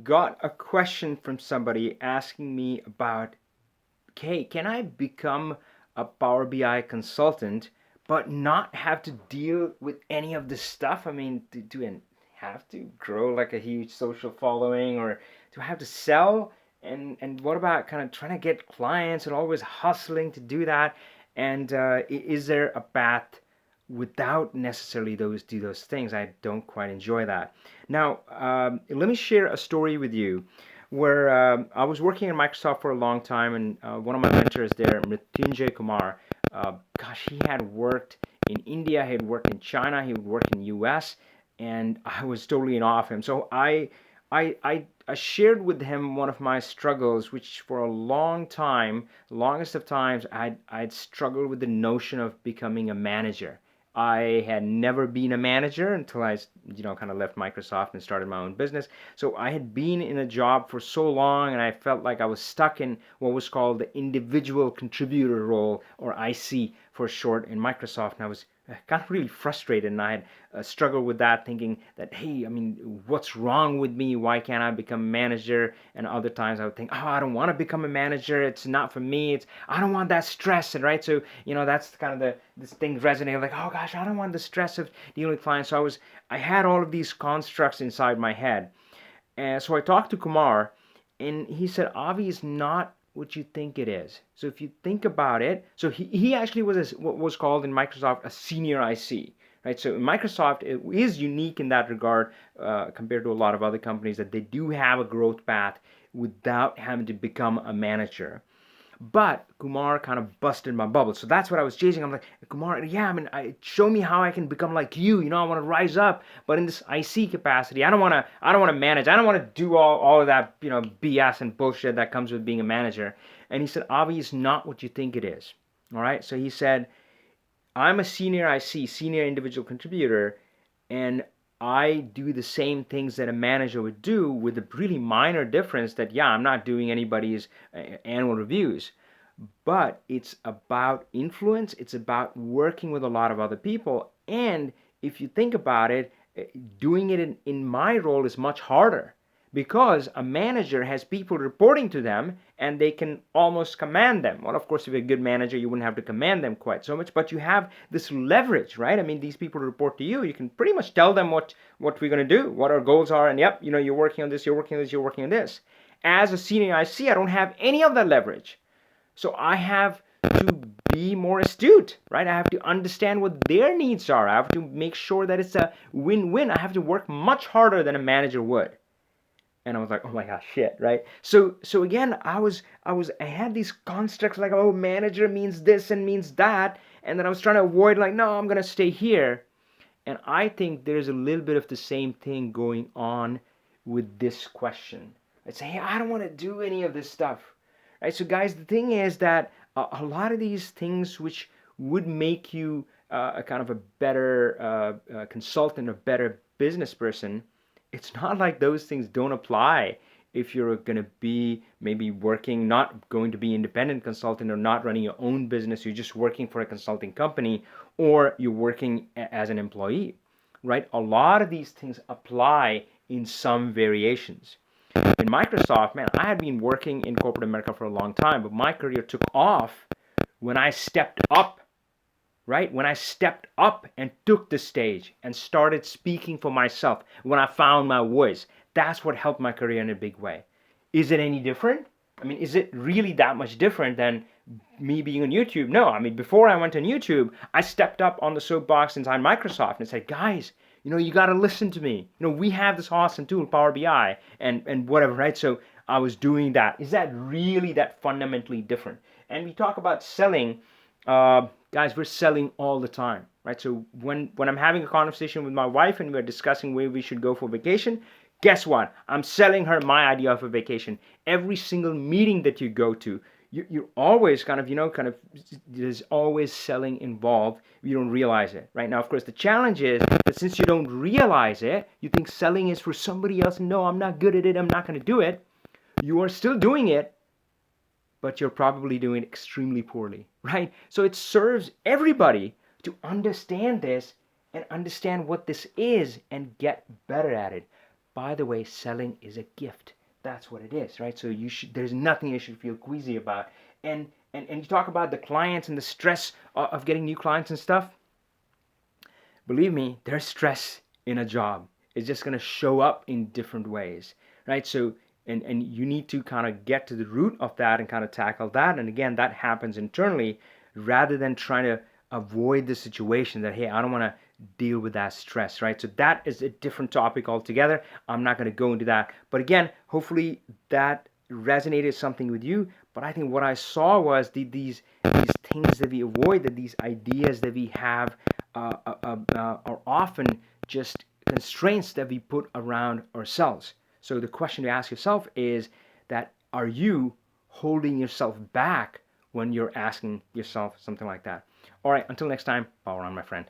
got a question from somebody asking me about, hey, can I become a Power BI consultant but not have to deal with any of this stuff? I mean, do I have to grow like a huge social following, or do I have to sell? And what about kind of trying to get clients and always hustling to do that? And is there a path without necessarily those things? I don't quite enjoy that. Now, let me share a story with you where I was working at Microsoft for a long time, and one of my mentors there, Mrityunjay Kumar, gosh, he had worked in India, he had worked in China, he would work in US, and I was totally in awe of him. So I shared with him one of my struggles, which for a long time, longest of times, I'd struggled with the notion of becoming a manager. I had never been a manager until I, kind of left Microsoft and started my own business. So I had been in a job for so long, and I felt like I was stuck in what was called the individual contributor role, or IC for short, in Microsoft. And I was kind of really frustrated, and I had struggled with that, thinking that, hey, I mean, what's wrong with me? Why can't I become a manager? And other times I would think, oh, I don't want to become a manager. It's not for me. I don't want that stress, and right. So that's kind of this thing resonated, like, oh gosh, I don't want the stress of dealing with clients. So I had all of these constructs inside my head, and so I talked to Kumar, and he said, Avi is not what you think it is. So if you think about it, so he actually was what was called in Microsoft a senior IC, right? So Microsoft is unique in that regard compared to a lot of other companies, that they do have a growth path without having to become a manager. But Kumar kind of busted my bubble. So that's what I was chasing. I'm like, Kumar, yeah, I mean, show me how I can become like you. I want to rise up, but in this IC capacity. I don't want to manage. I don't want to do all of that, BS and bullshit that comes with being a manager. And he said, Avi is not what you think it is. All right. So he said, I'm a senior IC, senior individual contributor, and I do the same things that a manager would do, with the really minor difference that, yeah, I'm not doing anybody's annual reviews. But it's about influence, it's about working with a lot of other people. And if you think about it, doing it in my role is much harder, because a manager has people reporting to them and they can almost command them. Well, of course, if you're a good manager, you wouldn't have to command them quite so much, but you have this leverage, right? I mean, these people report to you. You can pretty much tell them what we're going to do, what our goals are, and yep, you're working on this, you're working on this, you're working on this. As a senior IC, I don't have any of that leverage. So I have to be more astute, right? I have to understand what their needs are. I have to make sure that it's a win-win. I have to work much harder than a manager would. And I was like, oh my gosh, shit, right? So again, I had these constructs like, oh, manager means this and means that, and then I was trying to avoid, like, no, I'm gonna stay here. And I think there's a little bit of the same thing going on with this question. I say, hey, I don't want to do any of this stuff, right? So guys, the thing is that a lot of these things which would make you a kind of a better consultant, a better business person, it's not like those things don't apply if you're going to be maybe working, not going to be independent consultant, or not running your own business, you're just working for a consulting company, or you're working as an employee, right? A lot of these things apply in some variations. In Microsoft, man, I had been working in corporate America for a long time, but my career took off when I stepped up, right? When I stepped up and took the stage and started speaking for myself, when I found my voice, that's what helped my career in a big way. Is it any different? I mean, is it really that much different than me being on YouTube? No. I mean, before I went on YouTube, I stepped up on the soapbox inside Microsoft and said, guys, you got to listen to me. We have this awesome tool, Power BI, and whatever, right? So I was doing that. Is that really that fundamentally different? And we talk about selling. Guys, we're selling all the time, right? So when I'm having a conversation with my wife and we're discussing where we should go for vacation, guess what? I'm selling her my idea of a vacation. Every single meeting that you go to, you're always there's always selling involved. You don't realize it, right? Now, of course, the challenge is that since you don't realize it, you think selling is for somebody else. No, I'm not good at it. I'm not going to do it. You are still doing it, but you're probably doing it extremely poorly, right? So it serves everybody to understand this and understand what this is and get better at it by the way, selling is a gift. That's what it is, right? So there's nothing you should feel queasy about. And you talk about the clients and the stress of getting new clients and stuff. Believe me, there's stress in a job. It's just going to show up in different ways, right? So, and you need to kind of get to the root of that and kind of tackle that. And again, that happens internally rather than trying to avoid the situation that, hey, I don't want to deal with that stress, right? So that is a different topic altogether. I'm not going to go into that. But again, hopefully that resonated something with you. But I think what I saw was these things that we avoid, that these ideas that we have are often just constraints that we put around ourselves. So the question to ask yourself is that, are you holding yourself back when you're asking yourself something like that? All right, until next time, power on, my friend.